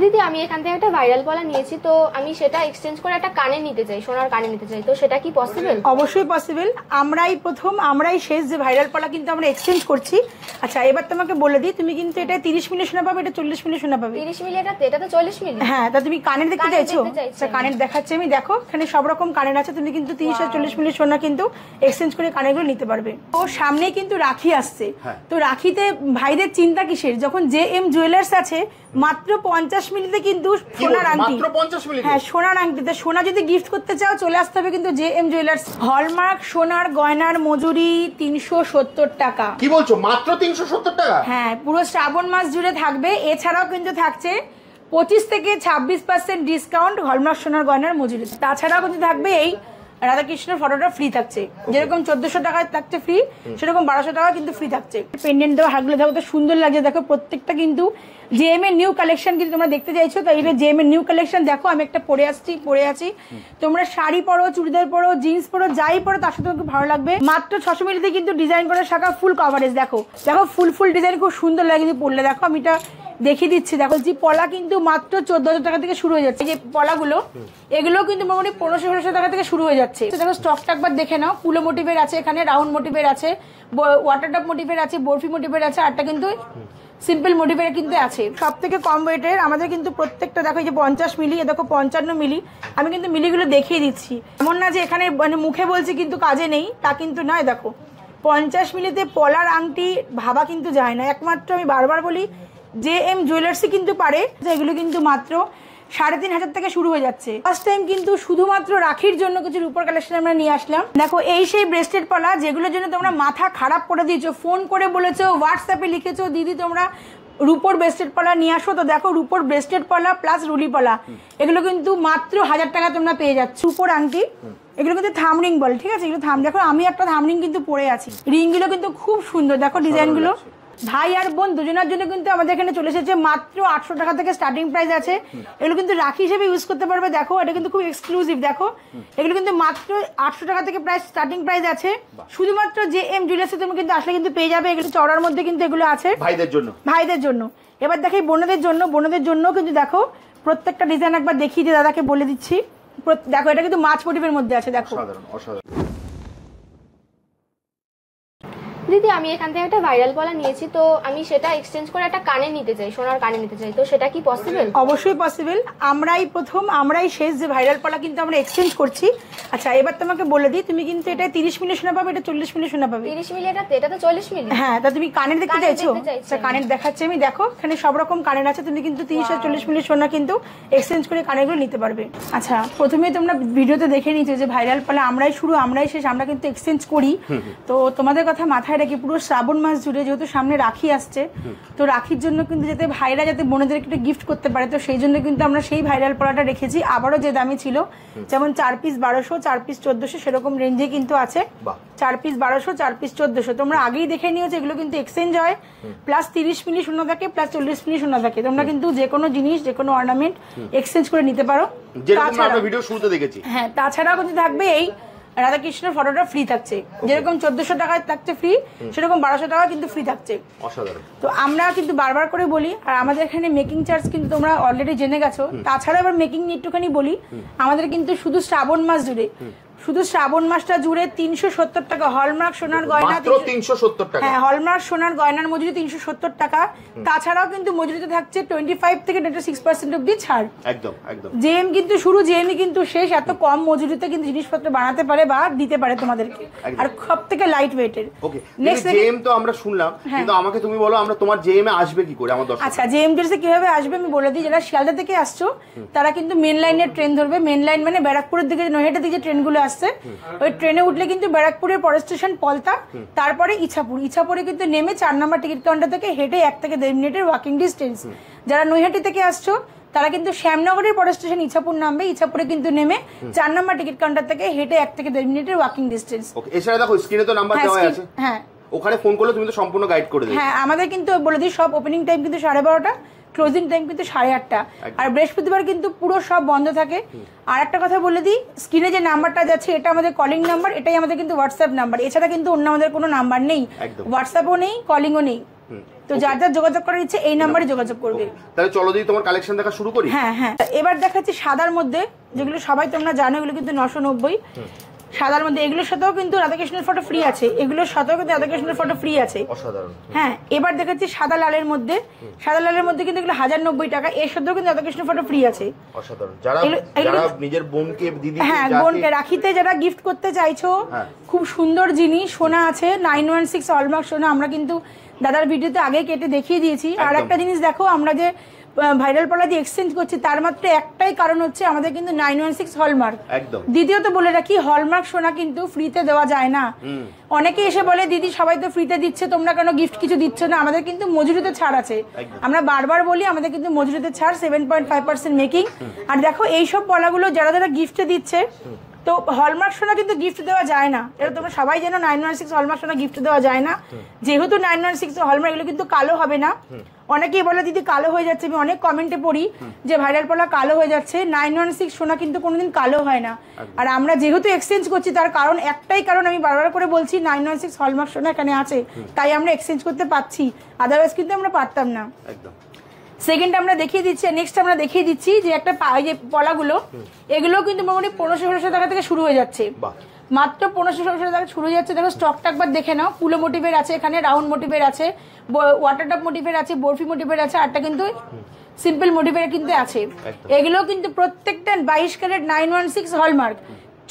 দিদি আমি এখান থেকে একটা ভাইরাল পলা নিয়েছি, তো আমি সেটা এক্সচেঞ্জ করে একটা কানে নিতে চাই, সোনার কানে নিতে চাই, তো সেটা কি পসিবল? অবশ্যই পসিবল। আমরাই শেষ যে ভাইরাল পলা কিন্তু আমরা এক্সচেঞ্জ করছি। আচ্ছা এবার তোমাকে বলে দিই, তুমি কিন্তু এটা 30 মিলি সোনা পাবে, এটা 40 মিলি সোনা পাবে। 30 মিলি? এটা তো 40 মিলি। হ্যাঁ, তা তুমি কানের দেখতে চাইছো? আচ্ছা কানের দেখাচ্ছি আমি, দেখো এখানে সব রকম কানের আছে, তুমি কিন্তু 30 আর 40 মিলি সোনা কিন্তু এক্সচেঞ্জ করে কানেরগুলো নিতে পারবে। তো সামনে কিন্তু রাখি আসছে, তো রাখিতে ভাইদের চিন্তা কিসের, যখন জেএম জুয়েলার্স আছে মাত্র 50 মিলিতে কিন্তু সোনার আংটি, হ্যাঁ সোনার আংটিতে সোনা যদি গিফট করতে চাও চলে আসতে হবে কিন্তু জেএম জুয়েলার্স। হলমার্ক সোনার গয়নার মজুরি 370 টাকা। কি বলছো, মাত্র 370 টাকা? হ্যাঁ, পুরো শ্রাবণ মাস জুড়ে থাকবে। এছাড়াও কিন্তু থাকছে 25 থেকে 26% ডিসকাউন্ট হলমার্ক সোনার গয়নার মজুরি। তাছাড়াও কিন্তু থাকবে এই রাধাকৃষ্ণের ফটোটা ফ্রি থাকছে, যেরকম 1400 টাকায় থাকছে ফ্রি, সেরকম 1200 টাকা কিন্তু ফ্রি থাকছে। পেন্ডেন্ট দেওয়া হাগলে দেখো তো সুন্দর লাগছে, দেখো প্রত্যেকটা কিন্তু জেএম এর নিউ কালেকশন কিন্তু তোমরা দেখতে চাইছো, তাই এটা জেএম এর নিউ কালেকশন। দেখো আমি একটা পরে আছি, তোমরা শাড়ি পরো, চুড়িদার পরো, জিন্স পরো, যাই পরো তার সাথে খুব ভালো লাগবে। মাত্র 600 মিলিতে কিন্তু ডিজাইন করে শাখা ফুল কভারেজ। দেখো ফুল ডিজাইন খুব সুন্দর লাগে কিন্তু পরলে। দেখো আমি এটা দেখিয়ে দিচ্ছি, দেখো যে পলা কিন্তু মাত্র 14,000 টাকা থেকে শুরু হয়ে যাচ্ছে। যে পলাগুলো এগুলো কিন্তু মোটামুটি 1500 টাকা থেকে শুরু হয়ে যাচ্ছে। দেখো স্টকটা একবার দেখে নাও, পুলো মোটিভের আছে, এখানে রাউন্ড মোটিভের আছে, ওয়াটার ড্রপ মোটিভের আছে, বরফি মোটিভের আছে, আরটা কিন্তু সিম্পল মোটিভের কিন্তু আছে। সব থেকে কম ওয়েটের আমাদের কিন্তু প্রত্যেকটা দেখো যে 50 মিলি, দেখো 55 মিলি। আমি কিন্তু মিলিগুলো দেখিয়ে দিচ্ছি, এমন না যে এখানে মানে মুখে বলছি কিন্তু কাজে নেই, তা কিন্তু নয়। দেখো 50 মিলিতে পলার আংটি ভাবা কিন্তু যায় না। একমাত্র আমি বারবার বলি জেএম জুয়েলার্সই কিন্তু পারে। এগুলো কিন্তু মাত্র 3,500 থেকে শুরু হয়ে যাচ্ছে। ফার্স্ট টাইম কিন্তু শুধুমাত্র রাখির জন্য কিছু রূপোর কালেকশন আমরা নিয়ে আসলাম। দেখো এই সেই ব্রেসলেট পলা যেগুলোর জন্য তোমরা মাথা খারাপ করে দিয়েছো, ফোন করে বলেছো, হোয়াটসঅ্যাপে লিখেছো দিদি তোমরা রূপোর ব্রেসলেট পলা নিয়ে আসো। তো দেখো রূপোর ব্রেসলেট পলা প্লাস রুলি পলা, এগুলো কিন্তু মাত্র 1000 টাকা তোমরা পেয়ে যাচ্ছ। রূপোর আংটি, এগুলো কিন্তু থাম রিং বলে, ঠিক আছে? এগুলো থাম, দেখো আমি একটা থাম রিং কিন্তু পরে আছি। রিং গুলো কিন্তু খুব সুন্দর, দেখো ডিজাইন গুলো। ভাই আর বোন দুজনের জন্য কিন্তু আমাদের এখানে চলে এসেছে, মাত্র 800 টাকা থেকে স্টার্টিং প্রাইস আছে। এগুলো কিন্তু রাখি হিসেবে ইউজ করতে পারবে। দেখো এটা কিন্তু খুব এক্সক্লুসিভ, দেখো এগুলো কিন্তু মাত্র 800 টাকা থেকে প্রাইস স্টার্টিং প্রাইস আছে। শুধুমাত্র জেএম জুয়েলার্সে তুমি কিন্তু আসলে কিন্তু পেয়ে যাবে। এগুলো চড়ার মধ্যে কিন্তু এগুলো আছে ভাইদের জন্য। এবার দেখো বোনদের জন্য কিন্তু দেখো প্রত্যেকটা ডিজাইন একবার দেখিয়ে দিয়ে দাদাকে বলে দিচ্ছি। দেখো এটা কিন্তু মাছ মোটিভের মধ্যে আছে। দেখো দিদি আমি এখান থেকে একটা ভাইরাল পলা নিয়েছি, তো আমি সেটা এক্সচেঞ্জ করে একটা কানে নিতে চাই, সোনার কানে নিতে চাই, তো সেটা কি পসিবল? অবশ্যই পসিবল। আমরাই শেষ যে ভাইরাল পলা কিন্তু আমরা এক্সচেঞ্জ করছি। আচ্ছা এবার তোমাকে বলে দিই, তুমি কিন্তু এটা 30 মিলি সোনা পাবে, এটা 40 মিলি সোনা পাবে। 30 মিলি? এটা তো 40 মিলি। হ্যাঁ, তা তুমি কানের দেখতে চাইছো? আচ্ছা কানের দেখাচ্ছি আমি, দেখো এখানে সব রকম কানের আছে, তুমি কিন্তু 30 আর 40 মিলি সোনা কিন্তু এক্সচেঞ্জ করে কানেরগুলো নিতে পারবে। আচ্ছা প্রথমে তোমরা ভিডিওতে দেখে নিয়েছো যে ভাইরাল পলা আমরাই শেষ, আমরা কিন্তু এক্সচেঞ্জ করি। তো তোমাদের কথা মাথায় রেখে পুরো শ্রাবণ মাস জুড়ে যেহেতু সামনে রাখি আসছে, তো রাখির জন্য কিন্তু যাতে ভাইরা যাতে বোনদের একটু গিফট করতে পারে, তো সেই জন্য কিন্তু আমরা সেই ভাইরাল পলাটা রেখেছি। আবারও যে দামি ছিল, যেমন 4 পিস 1200, 4 পিস 1400, সেরকম রেঞ্জে কিন্তু আছে। 4 পিস 1200, 4 পিস 1400 তোমরা আগেই দেখে নিয়েছো। এগুলো কিন্তু এক্সচেঞ্জ হয়, প্লাস 30 মিলি সোনা থাকে, প্লাস 40 মিলি সোনা থাকে। তোমরা কিন্তু যে কোনো জিনিস, যে কোনো অর্নামেন্ট এক্সচেঞ্জ করে নিতে পারো। হ্যাঁ, তাছাড়াও কিন্তু থাকবে এই রাধাকৃষ্ণের ফটোটা ফ্রি থাকছে, যেরকম 1400 টাকায় থাকছে ফ্রি, সেরকম 1200 টাকা কিন্তু ফ্রি থাকছে। তো আমরা কিন্তু বারবার করে বলি, আর আমাদের এখানে মেকিং চার্জ কিন্তু তোমরা অলরেডি জেনে গেছো। তাছাড়া এবার মেকিং একটুখানি বলি, আমাদের কিন্তু শুধু শ্রাবণ মাস জুড়ে, শুধু শ্রাবণ মাসটা জুড়ে 370 টাকা হলমার্ক সোনার গয়না, 370 টাকা। হ্যাঁ, হলমার্ক সোনার গয়নার মজুরি 370 টাকা। তাছাড়াও কিন্তু মজুরিতে থাকছে 25 থেকে 26% অব্দি ছাড়। একদম জেএম কিন্তু শুরু, জেএম কিন্তু শেষ। এত কম মজুরিতে কিন্তু জিনিসপত্র বানাতে পারে বা দিতে পারে তোমাদেরকে, আর সব থেকে লাইট ওয়েটের। ওকে, নেক্সট জেএম তো আমরা শুনলাম, কিন্তু আমাকে তুমি বলো আমরা তোমার জেএম এ আসবে কি করে আমার দর্শক? আচ্ছা জেএম জুয়েলার্সে কিভাবে আসবে আমি বলে দিই। যারা শিয়ালদা থেকে আসছো তারা কিন্তু মেন লাইনের ট্রেন ধরবে। মেন লাইন মানে ব্যারাকপুরের দিকে, নৈহাটির দিকে ট্রেনগুলো আসছে, ওই ট্রেনে উঠলে কিন্তু ব্যারাকপুরের পরের স্টেশন পলতা, তারপরে ইছাপুরে কিন্তু নেমে 4 নম্বর টিকিট কাউন্টার থেকে হেঁটে 1 থেকে 1.5 মিনিটের ওয়াকিং ডিস্টেন্স। যারা নৈহাটি থেকে আসছো তারা কিন্তু শ্যামনগরের পরের স্টেশন ইছাপুর নামবে, ইছাপুরে কিন্তু নেমে 4 নম্বর টিকিট কাউন্টার থেকে হেঁটে 1 থেকে 1.5 মিনিটের ওয়াকিং ডিস্টেন্স। ওকে, এছাড়া দেখো স্ক্রিনে তো নাম্বার দেওয়া আছে। হ্যাঁ, ওখানে ফোন করলে তুমি তো সম্পূর্ণ গাইড করে দেবে। হ্যাঁ, আমাদের কিন্তু বলে দিই সব ওপেনিং টাইম কিন্তু 12:30, ক্লোজিং টাইম কিন্তু 8:30, আর বৃহস্পতিবার কিন্তু পুরো সব বন্ধ থাকে। আর একটা কথা বলে দিই, স্ক্রিনে যে নাম্বারটা যাচ্ছে এটা আমাদের কলিং নাম্বার, এটাই আমাদের কিন্তু হোয়াটসঅ্যাপ নাম্বার। এছাড়া কিন্তু অন্য আমাদের কোনো নাম্বার নেই, হোয়াটসঅ্যাপও নেই, কলিংও নেই। তো যার যার যোগাযোগ করার ইচ্ছে এই নাম্বারে যোগাযোগ করবে। তাহলে চলো দিদি তোমার কালেকশন দেখা শুরু করি। হ্যাঁ হ্যাঁ, এবার দেখাচ্ছি সাদার মধ্যে, যেগুলো সবাই তোমরা জানো, এগুলো কিন্তু 990 সাদার মধ্যে। এগুলোর সাথেও কিন্তু রাধাকৃষ্ণের ফটো ফ্রি আছে, এগুলোর সাথেও কিন্তু রাধাকৃষ্ণের ফটো ফ্রি আছে। অসাধারণ। হ্যাঁ, এবার দেখাচ্ছি সাদা লালের মধ্যে। সাদা লালের মধ্যে কিন্তু এগুলো 1090 টাকা, এর সাথেও কিন্তু রাধাকৃষ্ণের ফটো ফ্রি আছে। অসাধারণ। যারা নিজের বোনকে দিদি, হ্যাঁ বোনকে রাখিতে যারা গিফট করতে চাইছো, খুব সুন্দর জিনিস সোনা আছে, 916 হলমার্ক সোনা। আমরা কিন্তু দাদার ভিডিওতে আগে কেটে দেখিয়ে দিয়েছি। আর একটা জিনিস দেখো, আমরা যে ভাইরাল পলা দিয়ে এক্সচেঞ্জ করছি তার মাত্র একটাই কারণ হচ্ছে আমাদের কিন্তু 916 হলমার্ক। দ্বিতীয়ত বলে রাখি, হলমার্ক সোনা কিন্তু ফ্রিতে দেওয়া যায় না। অনেকে এসে বলে দিদি সবাই তো ফ্রিতে দিচ্ছে, তোমরা কেন গিফট কিছু দিচ্ছ না? আমাদের কিন্তু মজুরিতে ছাড় আছে। আমরা বারবার বলি আমাদের কিন্তু মজুরিতে ছাড় 7.5% মেকিং। আর দেখো এইসব পলাগুলো যারা যারা গিফটে দিচ্ছে, তো হলমার্ক সোনা কিন্তু গিফট দেওয়া যায় না, এটা তোমরা সবাই জানো। 916 হলমার্ক সোনা গিফট দেওয়া যায় না, যেহেতু 916 হলমার্ক, এগুলো কিন্তু কালো হবে না। অনেকেই বলে দিদি কালো হয়ে যাচ্ছে, আমি অনেক কমেন্টে পড়ি যে ভাইরাল পলা কালো হয়ে যাচ্ছে। 916 সোনা কিন্তু কোনোদিন কালো হয় না। আর আমরা যেহেতু এক্সচেঞ্জ করছি তার কারণ একটাই কারণ, আমি বারবার করে বলছি 916 হলমার্ক সোনা এখানে আছে, তাই আমরা এক্সচেঞ্জ করতে পারছি, আদারওয়াইজ কিন্তু আমরা পারতাম না। সেকেন্ড আমরা দেখিয়ে দিচ্ছি, নেক্সট আমরা দেখিয়ে দিচ্ছি যে একটা যে পলাগুলো, এগুলো কিন্তু মোটামুটি 1500-1600 টাকা থেকে শুরু হয়ে যাচ্ছে, মাত্র 1500-1600 টাকা শুরু হয়ে যাচ্ছে। দেখো স্টকটা একবার দেখে নাও, পুলো মোটিভের আছে, এখানে রাউন্ড মোটিভের আছে, ওয়াটার টপ মোটিভের আছে, বরফি মোটিভের আছে, আরটা কিন্তু সিম্পল মোটিভের কিন্তু আছে। এগুলো কিন্তু প্রত্যেকটা 22 ক্যারেট 916 হলমার্ক।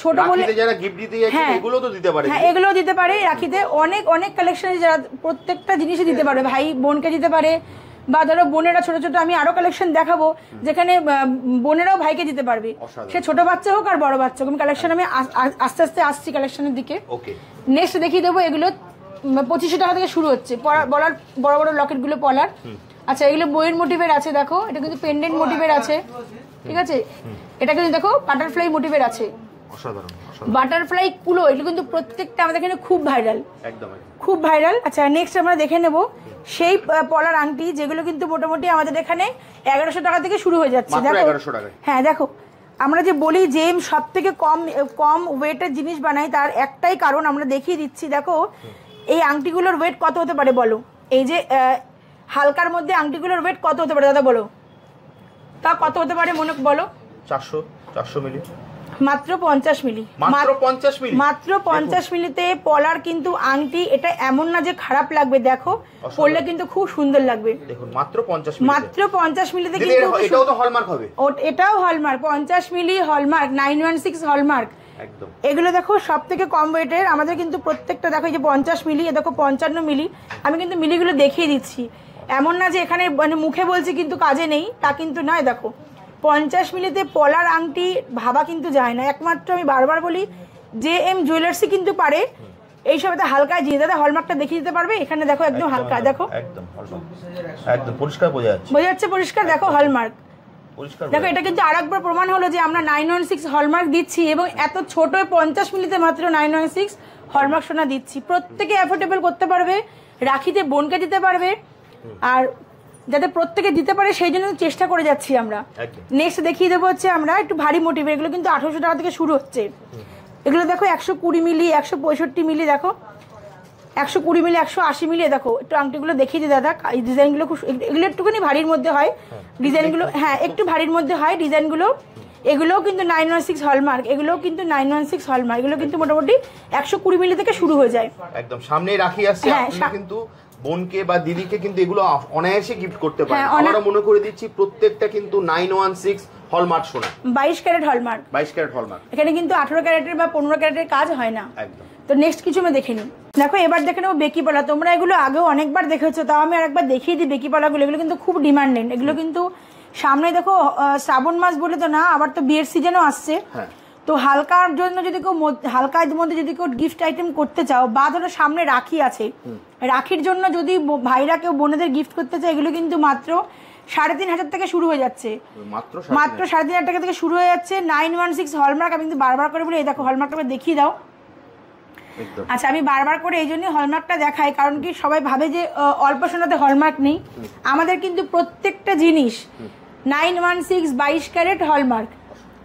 ছোট বলে যারা গিফট দিতে যাচ্ছে এগুলো তো দিতে পারে। হ্যাঁ, এগুলো দিতে পারে। রাখিতে অনেক অনেক কালেকশন আছে, যারা প্রত্যেকটা জিনিসই দিতে পারে, ভাই বোনকে দিতে পারে, বা ধরো বোনেরা ছোট ছোট, আমি আরো কালেকশন দেখাবো যেখানে বোনেরাও ভাইকে দিতে পারবে, সে ছোট বাচ্চা হোক আর বড় বাচ্চা হোক। কালেকশন আমি আস্তে আস্তে আসছি কালেকশনের দিকে। নেক্সট দেখিয়ে দেবো, এগুলো 2500 টাকা থেকে শুরু হচ্ছে, বড় বড় লকেট গুলো পলার। আচ্ছা, এগুলো বইয়ের মোটিভের আছে, দেখো এটা কিন্তু পেন্ডেন্ট মোটিভের আছে, ঠিক আছে। এটা কিন্তু দেখো বাটারফ্লাই মোটিভের আছে, বাটারফ্লাই কুলো, এগুলো কিন্তু প্রত্যেকটা আমাদের এখানে খুব ভাইরাল, খুব ভাইরাল। আচ্ছা, নেক্সট আমরা দেখে নেব সেই পলার আংটি, যেগুলো কিন্তু মোটামুটি আমাদের এখানে 1100 টাকা থেকে শুরু হয়ে যাচ্ছে। দেখো, হ্যাঁ দেখো, আমরা যে বলি যে সব থেকে কম ওয়েটের জিনিস বানাই, তার একটাই কারণ আমরা দেখিয়ে দিচ্ছি। দেখো এই আংটিগুলোর ওয়েট কত হতে পারে বলো? এই যে হালকার মধ্যে আংটিগুলোর ওয়েট কত হতে পারে দাদা বলো? তা কত হতে পারে মনে বলো? 400 মিলি, মাত্র 50 মিলি, মাত্র 50 মিলিতে পলার কিন্তু আংটি। এটা এমন না যে খারাপ লাগবে, দেখো পরলে কিন্তু খুব সুন্দর লাগবে। দেখুন মাত্র 50 মিলিতে কিন্তু এটাও তো হলমার্ক হবে, এটাও হলমার্ক 50 মিলি হলমার্ক 916 হলমার্ক। এগুলো দেখো সব থেকে কম ওয়েটের আমাদের কিন্তু প্রত্যেকটা। দেখো এই যে 50 মিলি, দেখো 55 মিলি, আমি কিন্তু মিলিগুলো দেখিয়ে দিচ্ছি। এমন না যে এখানে মানে মুখে বলছি কিন্তু কাজে নেই, তা কিন্তু নয়। দেখো 50 মিলিতে পলার আংটি ভাবা কিন্তু যায় না। একমাত্র আমি বারবার বলি JM জুয়েলার্সই কিন্তু পারে এইসব হালকা জিনিস। দাদা হলমার্কটা দেখিয়ে দিতে পারবে? এখানে দেখো একদম হালকা, দেখো একদম পরিষ্কার বোঝা যাচ্ছে, পরিষ্কার। দেখো হলমার্ক, দেখো এটা কিন্তু আরেকবার প্রমাণ হলো যে আমরা 916 হলমার্ক দিচ্ছি, এবং এত ছোট 50 মিলিতে মাত্র 916 হলমার্ক সোনা দিচ্ছি। প্রত্যেকে অ্যাফোর্ডেবল করতে পারবে, রাখিতে বোনকে দিতে পারবে, আর যাতে প্রত্যেকে দিতে পারে সেই জন্য চেষ্টা করে যাচ্ছি আমরা। নেক্সট দেখিয়ে দেবো হচ্ছে আমরা একটু ভারী মোটিভ, এগুলো কিন্তু 1800 টাকা থেকে শুরু হচ্ছে। এগুলো দেখো 120 মিলি, 165 মিলি, দেখো 120 মিলি, 180 মিলি। দেখো একটু আংটিগুলো দেখিয়ে দিই দাদা, এই ডিজাইনগুলো খুব, এগুলো একটুখানি ভারীর মধ্যে হয় ডিজাইনগুলো, হ্যাঁ একটু ভারীর মধ্যে হয় ডিজাইনগুলো। এগুলোও কিন্তু 916 হলমার্ক, এগুলোও কিন্তু 916 হলমার্ক। এগুলো কিন্তু মোটামুটি 120 মিলি থেকে শুরু হয়ে যায়। একদম সামনেই রাখি আসছে, আপনারা কিন্তু বোনকে বা দিদিকে কিন্তু এগুলো অনায়াসে গিফট করতে পারেন। আমরা মনে করে দিচ্ছি প্রত্যেকটা কিন্তু 916 হলমার্ক সোনা, 22 ক্যারেট হলমার্ক, 22 ক্যারেট হলমার্ক। এখানে কিন্তু 18 ক্যারেটের বা 15 ক্যারেটের কাজ হয় না একদম। তো নেক্সট কিছু আমি দেখে নিই। দেখো এবার দেখে নেবো বেকি পলা। তোমরা এগুলো আগেও অনেকবার দেখেছো, তাও আমি আরেকবার দেখিয়ে দিই বেকি পলাগুলো। এগুলো কিন্তু খুব ডিমান্ডেড। এগুলো কিন্তু সামনে দেখো শ্রাবণ মাস বলে তো না, আবার তো বিয়ের সিজনও আসছে। তো হালকার জন্য যদি কেউ হালকার মধ্যে যদি কেউ গিফট আইটেম করতে চাও, বা ধরো সামনে রাখি আছে, রাখির জন্য যদি ভাইরা কেউ বোনেদের গিফট করতে চায়, এগুলো কিন্তু মাত্র 3500 থেকে শুরু হয়ে যাচ্ছে, মাত্র 3500 টাকা থেকে শুরু হয়ে যাচ্ছে। 916 হলমার্ক। আমি কিন্তু বারবার করে বলি এই দেখো হলমার্কটা দেখিয়ে দাও। আচ্ছা, আমি বারবার করে এই জন্যই হলমার্কটা দেখাই, কারণ কি সবাই ভাবে যে অল্প সোনাতে হলমার্ক নেই। আমাদের কিন্তু প্রত্যেকটা জিনিস 916 22 ক্যারেট হলমার্ক।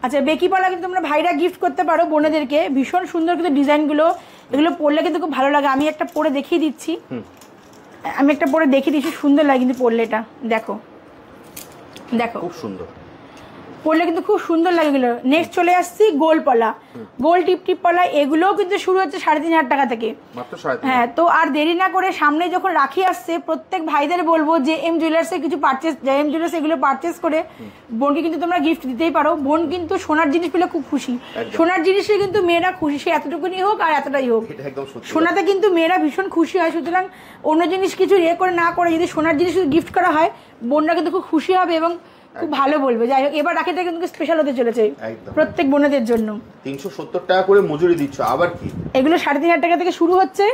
আচ্ছা, বেকি পলা কিন্তু তোমরা ভাইরা গিফট করতে পারো বোনেদেরকে, ভীষণ সুন্দর কিন্তু ডিজাইনগুলো, এগুলো পরলে কিন্তু খুব ভালো লাগে। আমি একটা পরে দেখিয়ে দিচ্ছি। আমি একটা পরে দেখিয়ে দিচ্ছি, সুন্দর লাগে কিন্তু পরলে এটা, দেখো দেখো খুব সুন্দর পরলে কিন্তু খুব সুন্দর লাগে এগুলো। নেক্সট চলে আসছি গোল পলা, গোল টিপ টিপ পলা, এগুলোও কিন্তু শুরু হচ্ছে 3,500 টাকা থেকে। হ্যাঁ, তো আর দেরি না করে সামনে যখন রাখি আসছে, প্রত্যেক ভাইদের বলবো যে এম জুয়েলার্সে কিছু পারচেস, এম জুয়েলার্স এগুলো পারচেস করে বোনকে কিন্তু তোমরা গিফট দিতেই পারো। বোন কিন্তু সোনার জিনিস পেলে খুব খুশি, সোনার জিনিসে কিন্তু মেয়েরা খুশি, সে এতটুকুনি হোক আর এতটাই হোক, সোনাতে কিন্তু মেয়েরা ভীষণ খুশি হয়। সুতরাং অন্য জিনিস কিছু ইয়ে করে না করে যদি সোনার জিনিস গিফট করা হয়, বোনরা কিন্তু খুব খুশি হবে এবং খুব ভালো বলবে। যাই হোক, এবার রাখিটা কিন্তু স্পেশাল হতে চলেছে প্রত্যেক বোনেদের জন্য। 370 টাকা করে মজুরি দিচ্ছ, আবার কি এগুলো 3,500 টাকা থেকে শুরু হচ্ছে।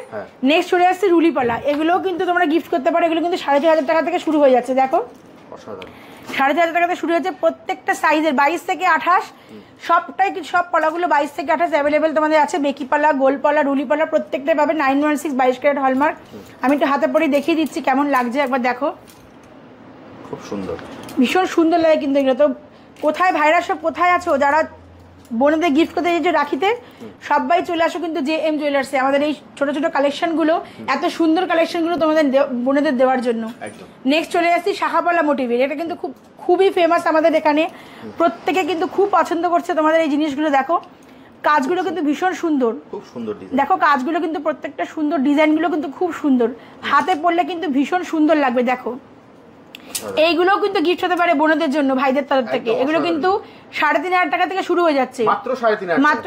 নেক্সট চলে আসছে রুলিপালা, এগুলোও কিন্তু তোমরা গিফট করতে পারো, এগুলো কিন্তু 4,500 টাকা থেকে শুরু হয়ে যাচ্ছে। দেখো 4,500 টাকা থেকে শুরু হচ্ছে, প্রত্যেকটা সাইজের 22 থেকে 28, সবটাই সব পালাগুলো 22 থেকে 28 অ্যাভেলেবেল তোমাদের আছে। বেকি পালা, গোল পালা, রুলি পালা প্রত্যেকটাই পাবে 916 22 ক্যারেট হলমার্ক। আমি একটু হাতে পরে দেখিয়ে দিচ্ছি কেমন লাগছে, একবার দেখো, খুব সুন্দর, ভীষণ সুন্দর লাগে কিন্তু এগুলো। তো কোথায় ভাইরা সব কোথায় আছো যারা বোনেদের গিফট করতে যে রাখিতে, সবাই চলে আসো কিন্তু জে এম জুয়েলার্সে, আমাদের এই ছোট ছোট কালেকশনগুলো, এত সুন্দর কালেকশনগুলো তোমাদের বোনেদের দেওয়ার জন্য। নেক্সট চলে আসছি শাখাপালা মোটিভের, এটা কিন্তু খুবই ফেমাস আমাদের এখানে, প্রত্যেকে কিন্তু খুব পছন্দ করছে তোমাদের এই জিনিসগুলো। দেখো কাজগুলো কিন্তু ভীষণ সুন্দর, খুব সুন্দর ডিজাইন, দেখো কাজগুলো কিন্তু প্রত্যেকটা সুন্দর, ডিজাইনগুলো কিন্তু খুব সুন্দর, হাতে পরলে কিন্তু ভীষণ সুন্দর লাগবে। দেখো এইগুলো কিন্তু গিফট হতে পারে বোনদের জন্য ভাইদের তরফ থেকে। এগুলো কিন্তু 3,500 টাকা থেকে শুরু হয়ে যাচ্ছে, মাত্র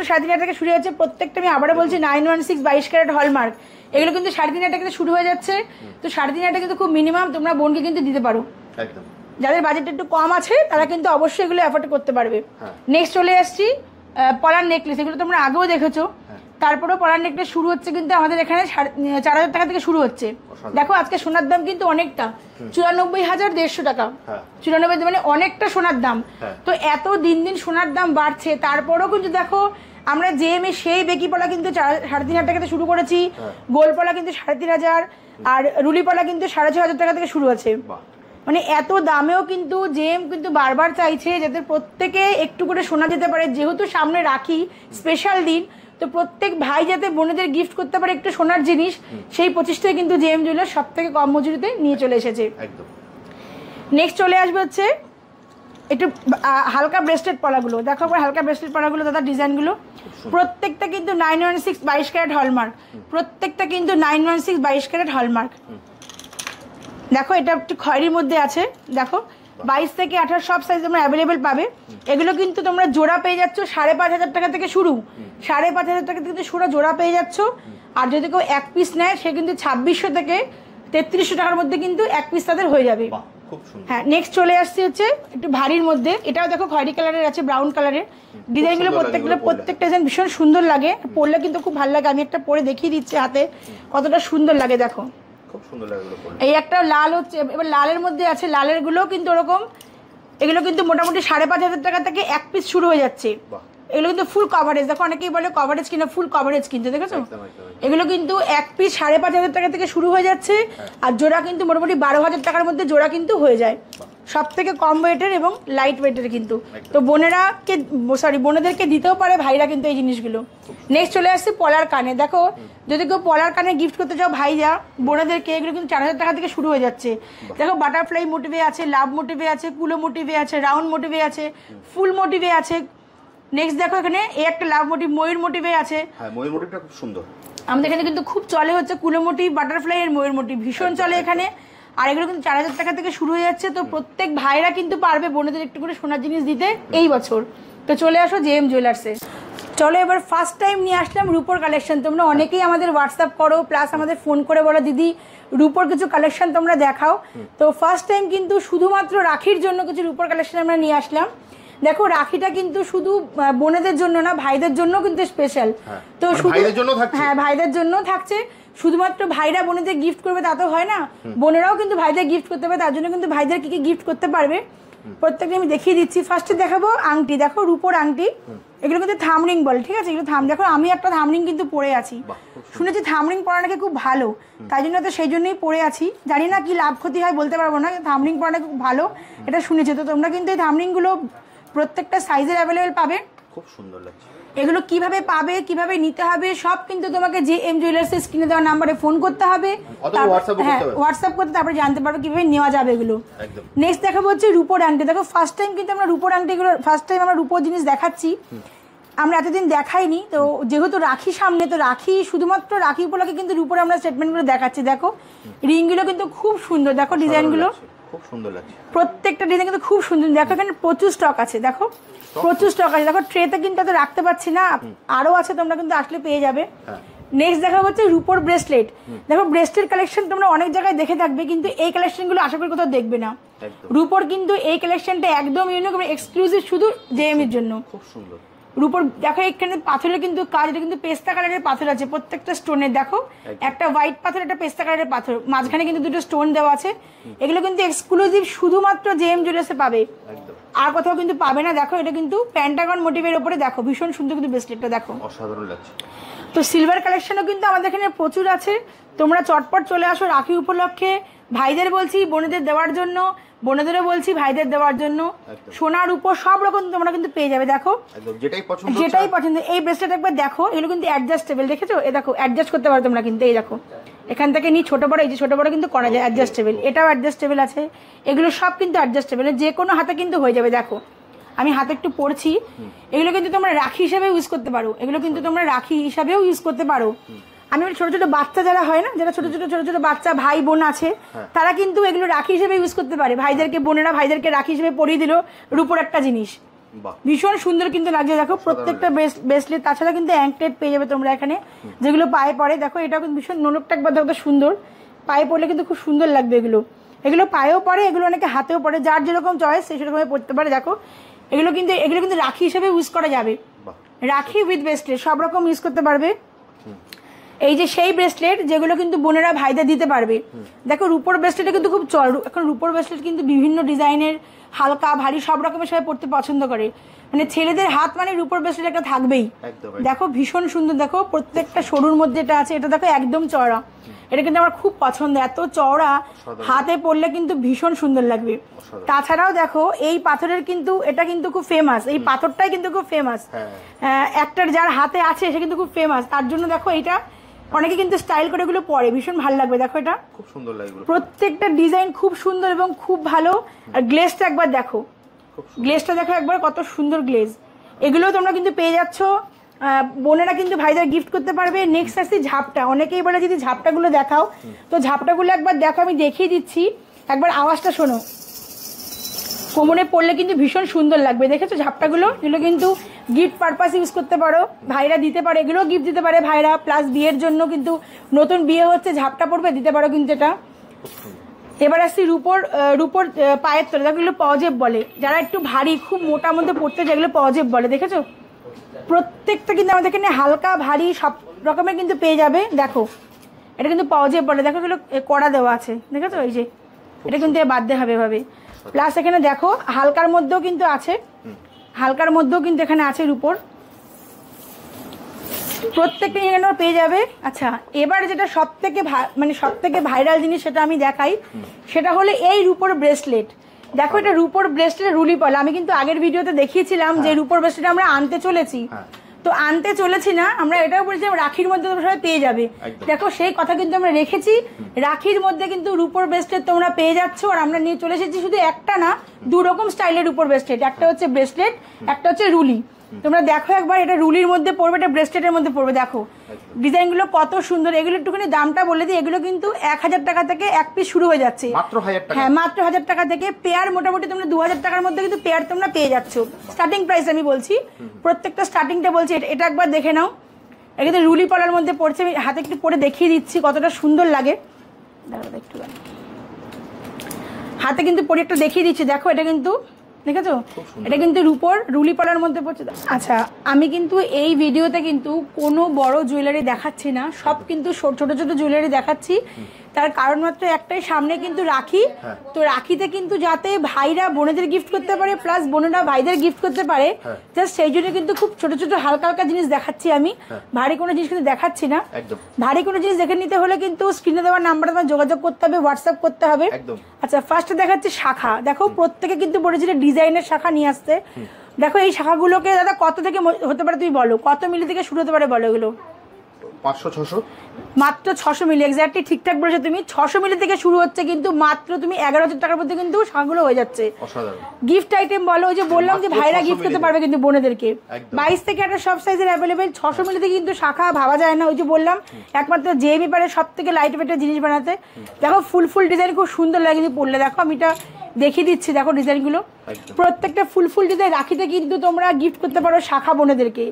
3,500 টাকা শুরু হচ্ছে। প্রত্যেকটা আমি আবারও বলছি 916 22 ক্যারেট হলমার্ক, এগুলো কিন্তু 3,500 টাকা থেকে শুরু হয়ে যাচ্ছে। তো 3,500 টাকা কিন্তু খুব মিনিমাম, তোমরা বোনকে কিন্তু দিতে পারো। যাদের বাজেট একটু কম আছে তারা কিন্তু অবশ্যই এগুলো অ্যাফোর্ড করতে পারবে। নেক্সট চলে আসছি পলার নেকলেস, এগুলো তোমরা আগেও দেখেছো, তারপরেও পলার নেকলেস শুরু হচ্ছে কিন্তু আমাদের এখানে 4,000 টাকা থেকে শুরু হচ্ছে। দেখো আজকে সোনার দাম কিন্তু অনেকটা, 94,150 টাকা, 94 মানে অনেকটা সোনার দাম। তো এত দিন দিন সোনার দাম বাড়ছে, তারপরেও কিন্তু দেখো আমরা জেএমএ সেই বেকি পলা কিন্তু 3,500 টাকা থেকে শুরু করেছি, গোল পলা কিন্তু 3,500, আর রুলি পলা কিন্তু 6,500 টাকা থেকে শুরু আছে। মানে এত দামেও কিন্তু জেএম কিন্তু বারবার চাইছে যাতে প্রত্যেকে একটু করে সোনা যেতে পারে, যেহেতু সামনে রাখি স্পেশাল দিন, তো প্রত্যেক ভাই যাতে বোনেদের গিফট করতে পারে একটু সোনার জিনিস, সেই প্রচেষ্টায় কিন্তু জেএম জুয়েলার্স সব থেকে কম মজুরিতে নিয়ে চলে এসেছে। নেক্সট চলে আসবে হচ্ছে একটু হালকা ব্রেসলেট পলাগুলো, দেখো হালকা ব্রেসলেট পলাগুলো দাদা, ডিজাইনগুলো প্রত্যেকটা কিন্তু 916 22 ক্যারেট হলমার্ক, প্রত্যেকটা কিন্তু 916 22 ক্যারেট হলমার্ক। দেখো এটা একটু খয়েরির মধ্যে আছে, দেখো 22 থেকে 28 সব সাইজ তোমরা অ্যাভেলেবেল পাবে। এগুলো কিন্তু তোমরা জোড়া পেয়ে যাচ্ছ 5,500 টাকা থেকে শুরু, 5,500 টাকা থেকে শুরু জোড়া পেয়ে যাচ্ছ। আর যদি কেউ এক পিস নেয় সে কিন্তু 2,600 থেকে 3,300 টাকার মধ্যে কিন্তু এক পিস তাদের হয়ে যাবে। হ্যাঁ, নেক্সট চলে আসছে হচ্ছে একটু ভারীর মধ্যে, এটাও দেখো খয়েরি কালারের আছে, ব্রাউন কালারের, ডিজাইনগুলো প্রত্যেকটা ডিজাইন ভীষণ সুন্দর লাগে, পরলে কিন্তু খুব ভালো লাগে। আমি একটা পরে দেখিয়ে দিচ্ছি হাতে কতটা সুন্দর লাগে, দেখো খুব সুন্দর লাগে। এই একটা লাল হচ্ছে, এবার লালের মধ্যে আছে, লালের গুলো কিন্তু ওরকম, এগুলো কিন্তু মোটামুটি 5,500 টাকা থেকে এক পিস শুরু হয়ে যাচ্ছে। এগুলো কিন্তু ফুল কভারেজ, দেখো অনেকেই বলে কভারেজ কিনা, ফুল কভারেজ কিন্তু দেখেছো, এগুলো কিন্তু এক পিস 5,500 টাকা থেকে শুরু হয়ে যাচ্ছে। আর জোড়া কিন্তু মোটামুটি 12,000 টাকার মধ্যে জোড়া কিন্তু হয়ে যায়, সব থেকে কম ওয়েটের এবং লাইট ওয়েটের কিন্তু। তো বোনেদেরকে দিতেও পারে ভাইরা কিন্তু এই জিনিসগুলো। নেক্সট চলে আসছে পলার কানে, দেখো যদি কেউ পলার কানে গিফট করতে চাও ভাইয়া বোনেদেরকে, এগুলো কিন্তু 4,000 টাকা থেকে শুরু হয়ে যাচ্ছে। দেখো বাটারফ্লাই মোটিভে আছে, লাভ মোটিভে আছে, কুলো মোটিভে আছে, রাউন্ড মোটিভে আছে, ফুল মোটিভে আছে। নেক্সট দেখো এখানে এই একটা লাভ মোটিভ ময়ূর মোটিভে আছে, হ্যাঁ ময়ূর মোটিভটা খুব সুন্দর। আমাদের এখানে কিন্তু খুব চলে হচ্ছে কুলো মোটিভ, বাটারফ্লাই আর ময়ূর মোটিভ ভীষণ চলে এখানে। আর এগুলো কিন্তু 4,000 টাকা থেকে শুরু হয়ে যাচ্ছে। তো প্রত্যেক ভাইরা কিন্তু পারবে বোনেদের একটু করে সোনার জিনিস দিতে এই বছর। তো চলে আসো জেএম জুয়েলার্সে। চলো এবার ফার্স্ট টাইম নিয়ে আসলাম রূপোর কালেকশন। তোমরা অনেকেই আমাদের হোয়াটসঅ্যাপ করো, প্লাস আমাদের ফোন করে বলো দিদি রূপোর কিছু কালেকশন তোমরা দেখাও। তো ফার্স্ট টাইম কিন্তু শুধুমাত্র রাখির জন্য কিছু রূপোর কালেকশন আমরা নিয়ে আসলাম। দেখো রাখিটা কিন্তু শুধু বোনেদের জন্য না, ভাইদের জন্য কিন্তু স্পেশাল। তো হ্যাঁ ভাইদের জন্য থাকছে, শুধুমাত্র ভাইরা বোনেদের গিফট করবে তা তো হয় না, বোনেরাও কিন্তু ভাইদের গিফট করতে পারবে। তার জন্য কিন্তু ভাইদের কি কি গিফট করতে পারবে প্রত্যেকটা আমি দেখিয়ে দিচ্ছি। ফার্স্টে দেখাবো আংটি, দেখো রূপোর আংটি, এগুলো কিন্তু থামরিং বলে, ঠিক আছে, এগুলো দেখো আমি একটা থামরিং কিন্তু পরে আছি, শুনেছি থামরিং পরা নাকি খুব ভালো, তাই জন্য তো সেই জন্যই পরে আছি। জানি না কি লাভ ক্ষতি হয় বলতে পারবো না, থামরিং পরা নাকি খুব ভালো এটা শুনেছি। তো তোমরা কিন্তু এই থামরিংগুলো প্রত্যেকটা সাইজের অ্যাভেলেবেল পাবে, খুব সুন্দর লাগছে। এগুলো কিভাবে পাবে, কিভাবে নিতে হবে সব কিন্তু তোমাকে যে এম জুয়েলার্স এর স্ক্রিনে দেওয়া নাম্বারে ফোন করতে হবে, হোয়াটসঅ্যাপ করতে, তারপরে জানতে পারবে কিভাবে নেওয়া যাবে এগুলো। নেক্সট দেখাবো হচ্ছে রূপোর আংটি। দেখো ফার্স্ট টাইম কিন্তু আমরা রূপোর আংটিগুলো ফার্স্ট টাইম আমরা রূপোর জিনিস দেখাচ্ছি, আমরা এতদিন দেখাইনি। তো যেহেতু রাখি সামনে, তো রাখি শুধুমাত্র রাখি উপলক্ষে কিন্তু রূপোর আমরা স্টেটমেন্টগুলো দেখাচ্ছি। দেখো রিংগুলো কিন্তু খুব সুন্দর, দেখো ডিজাইনগুলো খুব সুন্দর লাগছে, প্রত্যেকটা ডিজাইন কিন্তু খুব সুন্দর। দেখো এখানে প্রচুর স্টক আছে, দেখো প্রচুর স্টক আছে। দেখো ট্রেতে কিন্তু এত রাখতে পারছি না, আরো আছে, তোমরা কিন্তু আসলে পেয়ে যাবে। নেক্সট দেখা হচ্ছে রূপোর ব্রেসলেট। দেখো ব্রেসলেট কালেকশন তোমরা অনেক জায়গায় দেখে থাকবে, কিন্তু এই কালেকশনগুলো আশা করি কোথাও দেখবে না। রূপোর কিন্তু এই কালেকশনটা একদম ইউনিক এবং এক্সক্লুসিভ শুধু জেএম এর জন্য। খুব সুন্দর রূপোর দেখো এখানে পাথরের কিন্তু কাজ, এটা কিন্তু পেস্তা কালারের পাথর আছে প্রত্যেকটা স্টোনের। দেখো একটা হোয়াইট পাথর, একটা পেস্তা কালারের পাথর, মাঝখানে কিন্তু দুটো স্টোন দেওয়া আছে। এগুলো কিন্তু এক্সক্লুসিভ শুধুমাত্র জেএম জুয়েলার্সে পাবে, আর কোথাও কিন্তু পাবে না। দেখো এটা কিন্তু প্যান্টাগন মোটিভের উপরে, দেখো ভীষণ সুন্দর কিন্তু ব্রেসলেটটা, দেখো অসাধারণ লাগছে। তো সিলভার কালেকশনও কিন্তু আমাদের এখানে প্রচুর আছে, তোমরা চটপট চলে আসো রাখি উপলক্ষে। ভাইদের বলছি বোনেদের দেওয়ার জন্য, বোনেদেরও বলছি ভাইদের দেওয়ার জন্য। সোনার উপর সব রকম তোমরা কিন্তু পেয়ে যাবে। দেখো যেটাই পছন্দ। এই ব্রেসলেট একবার দেখো, এগুলো কিন্তু অ্যাডজাস্টেবল, দেখেছো? এ দেখো অ্যাডজাস্ট করতে পারো তোমরা কিন্তু, এই দেখো এখান থেকে নিয়ে ছোট বড়, এই যে ছোট বড় কিন্তু করা যায়, অ্যাডজাস্টেবল। এটাও অ্যাডজাস্টেবল আছে, এগুলো সব কিন্তু অ্যাডজাস্টেবল, যে কোনো হাতে কিন্তু হয়ে যাবে। দেখো আমি হাতে একটু পড়ছি, এগুলো কিন্তু তোমরা রাখি হিসাবে ইউজ করতে পারো, এগুলো কিন্তু তোমরা রাখি হিসাবেও ইউজ করতে পারো। আমি ছোট ছোট বাচ্চা যারা হয় না, যারা ছোট ছোট বাচ্চা ভাই বোন আছে, তারা কিন্তু এগুলো রাখি হিসেবে ইউজ করতে পারে। ভাইদেরকে, বোনেরা ভাইদেরকে রাখি হিসেবে পরিয়ে দিল রূপোর একটা জিনিস, ভীষণ সুন্দর কিন্তু লাগছে। দেখো প্রত্যেকটা ব্রেসলেট, তাছাড়া কিন্তু অ্যাঙ্কলেট পেয়ে যাবে তোমরা এখানে, যেগুলো পায়ে পড়ে। দেখো এটাও কিন্তু ভীষণ নোলকটা একবার দেখো সুন্দর, পায়ে পড়লে কিন্তু খুব সুন্দর লাগবে। এগুলো পায়েও পড়ে, এগুলো অনেকে হাতেও পড়ে, যার যেরকম চয়েস সেই সেরকম পড়তে পারে। দেখো এগুলো কিন্তু রাখি হিসেবে ইউজ করা যাবে, রাখি উইথ ব্রেসলেট সব রকম ইউজ করতে পারবে। এই যে সেই ব্রেসলেট যেগুলো কিন্তু বোনেরা ভাইদের দিতে পারবে। দেখো রূপোর ব্রেসলেটে কিন্তু খুব চল, এখন রূপোর ব্রেসলেট কিন্তু বিভিন্ন ডিজাইনের, হালকা ভারী সব রকমের সবাই পড়তে পছন্দ করে। মানে ছেলেদের হাত মানে রূপোর ব্রেসলেট একটা থাকবেই। দেখো ভীষণ সুন্দর, দেখো প্রত্যেকটা সরুর মধ্যে এটা আছে, এটা দেখো একদম চওড়া, এটা কিন্তু আমার খুব পছন্দ, এত চওড়া, হাতে পড়লে কিন্তু ভীষণ সুন্দর লাগবে। তাছাড়াও দেখো এই পাথরের কিন্তু, এটা কিন্তু খুব ফেমাস, এই পাথরটাই কিন্তু খুব ফেমাস, একটার যার হাতে আছে সে কিন্তু খুব ফেমাস, তার জন্য দেখো এটা অনেকে কিন্তু স্টাইল করে এগুলো পরে, ভীষণ ভালো লাগবে। দেখো এটা খুব সুন্দর লাগবে, প্রত্যেকটা ডিজাইন খুব সুন্দর এবং খুব ভালো। আর গ্লেজটা একবার দেখো, গ্লেজটা দেখো একবার কত সুন্দর গ্লেজ। এগুলো তোমরা কিন্তু পেয়ে যাচ্ছ, বোনেরা কিন্তু ভাইদের গিফট করতে পারবে। নেক্সট আসছে ঝাপটা, অনেকেই বলে যদি ঝাপটাগুলো দেখাও, তো ঝাপটাগুলো একবার দেখো, আমি দেখিয়ে দিচ্ছি, একবার আওয়াজটা শোনো। কোমরে পড়লে কিন্তু ভীষণ সুন্দর লাগবে, দেখেছো ঝাপটাগুলো? এগুলো কিন্তু গিফট পারপাস ইউজ করতে পারো, ভাইরা দিতে পারে, এগুলো গিফট দিতে পারে ভাইরা, প্লাস বিয়ের জন্য কিন্তু নতুন বিয়ে হচ্ছে, ঝাপটা পড়বে, দিতে পারো কিন্তু এটা। এবার আসছি রূপোর পায়ের তলে, যেগুলো পজেব বলে, যারা একটু ভারী খুব মোটা মধ্যে পড়তে যায়, এগুলো পজেব বলে, দেখেছো? প্রত্যেকটা কিন্তু আমাদের এখানে হালকা ভারী সব রকমের কিন্তু পেয়ে যাবে। দেখো এটা কিন্তু পজেব বলে, দেখো এগুলো কড়া দেওয়া আছে, দেখেছো? এই যে এটা কিন্তু বাঁধতে হবে এভাবে। প্লাস এখানে দেখো হালকার মধ্যেও কিন্তু আছে, হালকার মধ্যেও কিন্তু এখানে আছে রূপোর, প্রত্যেকটা এখানে পেয়ে যাবে। আচ্ছা এবার যেটা সব থেকে ভাইরাল জিনিস সেটা আমি দেখাই, সেটা হলো এই রূপোর ব্রেসলেট। দেখো এটা রূপোর ব্রেসলেট রুলি পলা, আমি কিন্তু আগের ভিডিওতে দেখিয়েছিলাম যে রূপোর ব্রেসলেট আমরা আনতে চলেছি, তো আনতে চলেছি না আমরা, এটাও বলেছিলাম রাখির মধ্যে তোমরা সবাই পেয়ে যাবে। দেখো সেই কথা কিন্তু আমরা রেখেছি, রাখির মধ্যে কিন্তু রূপোর ব্রেসলেট তোমরা পেয়ে যাচ্ছ। আর আমরা নিয়ে চলে এসেছি শুধু একটা না, দু রকম স্টাইলের রূপোর ব্রেসলেট, একটা হচ্ছে ব্রেসলেট, একটা হচ্ছে রুলি। তোমরা দেখো একবার, এটা রুলির মধ্যে পড়বে, এটা ব্রেসলেটের মধ্যে পড়বে। দেখো ডিজাইনগুলো কত সুন্দর। এগুলো একটুখানি দামটা বলে দিই, এগুলো কিন্তু 1000 টাকা থেকে এক পিস শুরু হয়ে যাচ্ছে, হ্যাঁ মাত্র 1000 টাকা থেকে। পেয়ার মোটামুটি তোমরা 2000 টাকার মধ্যে কিন্তু পেয়ার তোমরা পেয়ে যাচ্ছ, স্টার্টিং প্রাইস আমি বলছি, প্রত্যেকটা স্টার্টিংটা বলছি। এটা একবার দেখে নাও, এটা রুলি পলার মধ্যে পড়ছে, আমি হাতে একটু পরে দেখিয়ে দিচ্ছি কতটা সুন্দর লাগে। একটু হাতে কিন্তু পরে একটু দেখিয়ে দিচ্ছি, দেখো এটা কিন্তু, দেখেছো? এটা কিন্তু রূপোর রুলি পলার মধ্যে পড়ছে। আচ্ছা আমি কিন্তু এই ভিডিওতে কিন্তু কোনো বড় জুয়েলারি দেখাচ্ছি না, সব কিন্তু ছোট ছোট জুয়েলারি দেখাচ্ছি। তার কারণ মাত্র একটাই, সামনে কিন্তু রাখি, তো রাখিতে কিন্তু যাতে ভাইরা বোনেদের গিফট করতে পারে, প্লাস বোনেরা ভাইদের গিফট করতে পারে, জাস্ট সেই জন্য কিন্তু খুব ছোট ছোট হালকা হালকা জিনিস দেখাচ্ছি আমি, ভারী কোনো জিনিস কিন্তু দেখাচ্ছি না। ভারী কোনো জিনিস দেখে নিতে হলে কিন্তু স্ক্রিনে দেওয়ার নাম্বারে তোমার যোগাযোগ করতে হবে, হোয়াটসঅ্যাপ করতে হবে। আচ্ছা ফার্স্টে দেখাচ্ছি শাখা, দেখো প্রত্যেকে কিন্তু বলেছিল ডিজাইনের শাখা নিয়ে আসতে, দেখো এই শাখাগুলোকে দাদা কত থেকে হতে পারে তুমি বলো, কত মিলি থেকে শুরু হতে পারে বলো এগুলো? 500-600 মাত্র 600 মিলি, এক্স্যাক্টলি ঠিকঠাক বলেছো তুমি। 600 মিলি থেকে শুরু হচ্ছে, কিন্তু মাত্র তুমি 11,000 টাকার মধ্যে কিন্তু শাখাগুলো হয়ে যাচ্ছে। অসাধারণ। গিফট আইটেম বলো, ওই যে বললাম যে ভাইরা গিফট করতে পারবে কিন্তু বোনেদেরকে। 22 থেকে একটা সব সাইজের অ্যাভেলেবেল। 600 মিলি থেকে কিন্তু শাখা ভাবা যায় না, ওই যে বললাম একমাত্র জেএমই পারে সব থেকে লাইট ওয়েটের জিনিস বানাতে। দেখো ফুল ডিজাইন খুব সুন্দর লাগে কিন্তু পড়লে। দেখো আমি এটা দেখিয়ে দিচ্ছি, দেখো ডিজাইনগুলো প্রত্যেকটা ফুল ডিজাইন। রাখিতে কিন্তু তোমরা গিফট করতে পারো শাখা বোনেদেরকে।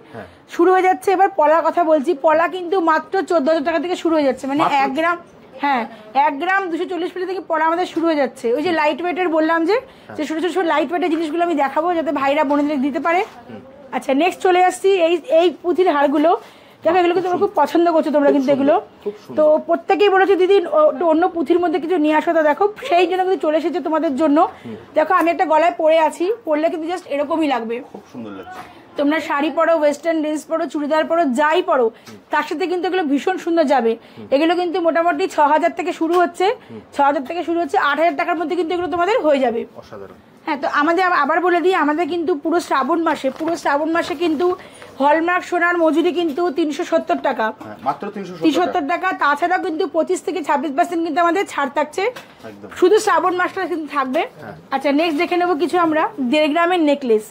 শুরু হয়ে যাচ্ছে এবার পলার কথা বলছি। পলা কিন্তু মাত্র 14,000 টাকা থেকে শুরু হয়ে যাচ্ছে, মানে 1 গ্রাম, হ্যাঁ 1 গ্রাম 240 মিলি থেকে পলা আমাদের শুরু হয়ে যাচ্ছে। ওই যে লাইট ওয়েটের বললাম যে ছোট ছোট লাইট ওয়েটের জিনিসগুলো আমি দেখাবো যাতে ভাইরা বোনেদের দিতে পারে। আচ্ছা নেক্সট চলে আসছি এই পুঁথির হারগুলো। দেখো এগুলো কিন্তু খুব পছন্দ করছো তোমরা কিন্তু এগুলো। তো প্রত্যেকেই বলেছো দিদি অন্য পুঁথির মধ্যে কিছু নিয়ে আসো, তো দেখো সেই জন্য কিন্তু চলে এসেছে তোমাদের জন্য। দেখো আমি একটা গলায় পরে আছি, পরলে কিন্তু জাস্ট এরকমই লাগবে, খুব সুন্দর লাগছে। তোমরা শাড়ি পরো, ওয়েস্টার্ন ড্রেস পরো, চুড়িদার পরো, যাই পরো তার সাথে কিন্তু এগুলো ভীষণ সুন্দর যাবে। এগুলো কিন্তু মোটামুটি 6,000 থেকে শুরু হচ্ছে, 6,000 থেকে শুরু হচ্ছে, 8,000 টাকার মধ্যে কিন্তু এগুলো তোমাদের হয়ে যাবে। অসাধারণ। হ্যাঁ তো আমাদের আবার বলে দিই, আমাদের কিন্তু পুরো শ্রাবণ মাসে কিন্তু হলমার্ক সোনার মজুরি কিন্তু 370 টাকা, মাত্র 370 টাকা। তাছাড়াও কিন্তু 25 থেকে 26% কিন্তু আমাদের ছাড় থাকছে, শুধু শ্রাবণ মাসটা কিন্তু থাকবে। আচ্ছা নেক্সট দেখে নেবো কিছু আমরা 1.5 গ্রামের নেকলেস।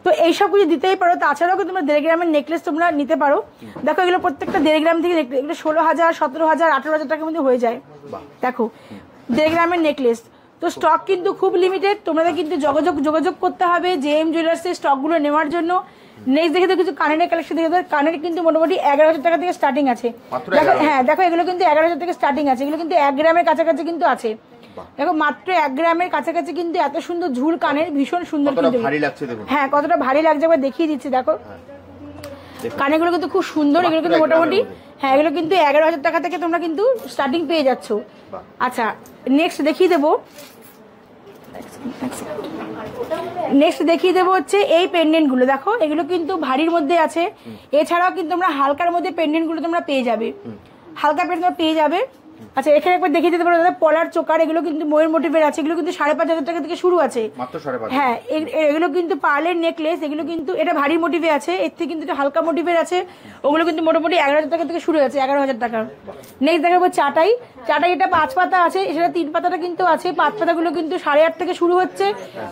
তো এইসব কিছু দিতেই পারো, তাছাড়াও কিন্তু তোমরা 1.5 গ্রামের নেকলেস তোমরা নিতে পারো। দেখো এগুলো প্রত্যেকটা 1.5 গ্রাম থেকে এগুলো 16,000, 17,000, 18,000 টাকার মধ্যে হয়ে যায়। দেখো 1.5 গ্রামের নেকলেস। তো স্টক কিন্তু খুব লিমিটেড, তোমাদের কিন্তু যোগাযোগ করতে হবে জেএম জুয়েলার্সের স্টকগুলো নেওয়ার জন্য। নেক্সট দেখে তো কিছু কানের কালেকশন দেখে, কানের কিন্তু মোটামুটি 11,000 টাকা থেকে স্টার্টিং আছে। দেখো হ্যাঁ দেখো এগুলো কিন্তু 11,000 থেকে স্টার্টিং আছে, এগুলো কিন্তু 1 গ্রামের কাছাকাছি কিন্তু আছে। দেখো মাত্র 1 গ্রামের কাছাকাছি কিন্তু এত সুন্দর ঝুল কানের, ভীষণ সুন্দর কিন্তু। হ্যাঁ কতটা ভারী লাগছে একবার দেখিয়ে দিচ্ছি। দেখো কানেগুলো কিন্তু খুব সুন্দর, এগুলো কিন্তু মোটামুটি হ্যাঁ এগুলো কিন্তু 11,000 টাকা থেকে তোমরা কিন্তু স্টার্টিং পেয়ে যাচ্ছ। আচ্ছা নেক্সট দেখিয়ে দেবো, হচ্ছে এই পেন্ডেন্ট গুলো। দেখো এগুলো কিন্তু ভারীর মধ্যে আছে, এছাড়াও কিন্তু তোমরা হালকার মধ্যে পেন্ডেন্ট গুলো তোমরা পেয়ে যাবে, হালকা পেন্ডেন্ট পেয়ে যাবে। আচ্ছা এখানে একবার দেখিয়ে দিতে পারো দাদা পলার চোকার, এগুলো কিন্তু ময়ূর মোটিভের আছে, এগুলো কিন্তু 5,500 টাকা থেকে শুরু আছে। হ্যাঁ এগুলো কিন্তু পার্লের নেকলেস, এগুলো কিন্তু এটা ভারী মোটিভে আছে, এর থেকে কিন্তু হালকা মোটিভের আছে, ওগুলো কিন্তু মোটামুটি 11,000 টাকা থেকে শুরু আছে, 11,000 টাকা। নেক্সট দেখাবো চাটাই। এটা 5 পাতা আছে, সেটা 3 পাতাটা কিন্তু আছে। 5 পাতাগুলো কিন্তু 8,500 থেকে শুরু হচ্ছে,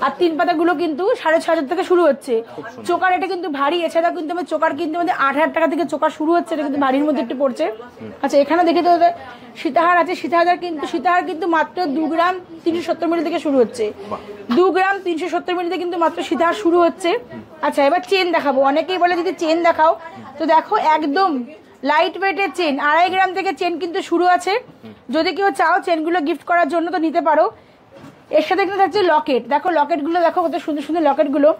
আর 3 পাতাগুলো কিন্তু 6,500 থেকে শুরু হচ্ছে। চোকার এটা কিন্তু ভারী, এছাড়া কিন্তু আমার চোকার কিন্তু আমাদের 8,000 টাকা থেকে চোকার শুরু হচ্ছে, এটা কিন্তু ভারীর মধ্যে একটু পড়ছে। আচ্ছা এখানে দেখে তো সীতাহার আছে, সীতাহার কিন্তু মাত্র 2 গ্রাম 370 মিলি থেকে শুরু হচ্ছে, 2 গ্রাম 370 মিলিতে কিন্তু মাত্র সীতাহার শুরু হচ্ছে। আচ্ছা এবার চেন দেখাবো, অনেকেই বলে যদি চেন দেখাও, তো দেখো একদম লাইট ওয়েটের চেন 2.5 গ্রাম থেকে চেন কিন্তু শুরু আছে। যদি কেউ চাও চেনগুলো গিফট করার জন্য তো নিতে পারো। এর সাথে কিন্তু থাকছে লকেট, দেখো লকেটগুলো দেখো কত সুন্দর সুন্দর লকেটগুলো,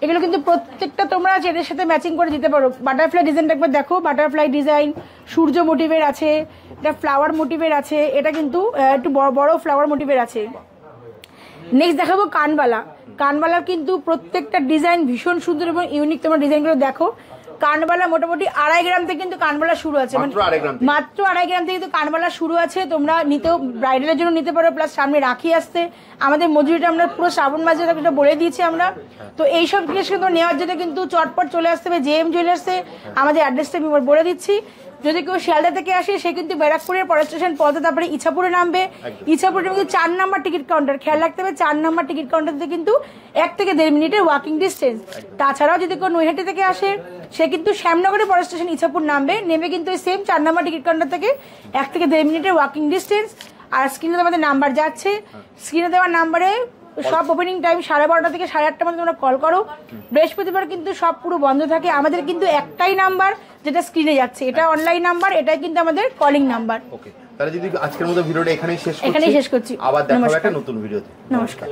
এগুলো কিন্তু প্রত্যেকটা তোমরা চেনের সাথে ম্যাচিং করে দিতে পারো। বাটারফ্লাই ডিজাইনটা একবার দেখো, বাটারফ্লাই ডিজাইন, সূর্য মোটিভের আছে, এটা ফ্লাওয়ার মোটিভের আছে, এটা কিন্তু একটু বড় ফ্লাওয়ার মোটিভের আছে। নেক্সট দেখাবো কানবালার কিন্তু প্রত্যেকটা ডিজাইন ভীষণ সুন্দর এবং ইউনিক, তোমার ডিজাইনগুলো দেখো। কানবালা মোটামুটি 2.5 গ্রাম থেকে কিন্তু কানবালা শুরু আছে, মাত্র 2.5 গ্রাম থেকে কিন্তু কানবালা শুরু আছে। তোমরা নিতেও ব্রাইডালের জন্য নিতে পারো, প্লাস সামনে রাখি আসতে আমাদের মজুরিটা আমরা পুরো শ্রাবণ মাসে বলে দিয়েছি আমরা। তো এইসব জিনিস কিন্তু নেওয়ার জন্য কিন্তু চটপট চলে আসতে হবে জেএম জুয়েলার্সে, আমাদের অ্যাড্রেসটা আমি বলে দিচ্ছি। যদি কেউ শিয়ালদা থেকে আসে সে কিন্তু ব্যারাকপুরের পরের স্টেশন পথে তারপরে ইছাপুরে নামবে, ইছাপুরে কিন্তু 4 নম্বর টিকিট কাউন্টার, খেয়াল রাখতে হবে 4 নম্বর টিকিট কাউন্টার থেকে কিন্তু 1 থেকে 1.5 মিনিটের ওয়াকিং ডিস্টেন্স। তাছাড়াও যদি কেউ নৈহাটি থেকে আসে সে কিন্তু শ্যামনগরের পরের স্টেশন ইছাপুর নামবে, নেমে কিন্তু ওই সেম 4 নম্বর টিকিট কাউন্টার থেকে 1 থেকে 1.5 মিনিটের ওয়াকিং ডিস্টেন্স। আর স্ক্রিনে আমাদের নাম্বার যাচ্ছে, স্ক্রিনে দেওয়ার নাম্বারে সব ওপেনিং টাইম 12:30 থেকে 8:30 মধ্যে তোমরা কল করো। বৃহস্পতিবার কিন্তু সব পুরো বন্ধ থাকে। আমাদের কিন্তু একটাই নাম্বার যেটা স্ক্রিনে যাচ্ছে, এটা অনলাইন নাম্বার, এটাই কিন্তু আমাদের কলিং নাম্বার। ওকে, তাহলে যদি আজকের মতো ভিডিওটা এখানেই শেষ করছি, আবার দেখা হবে একটা নতুন ভিডিওতে। নমস্কার।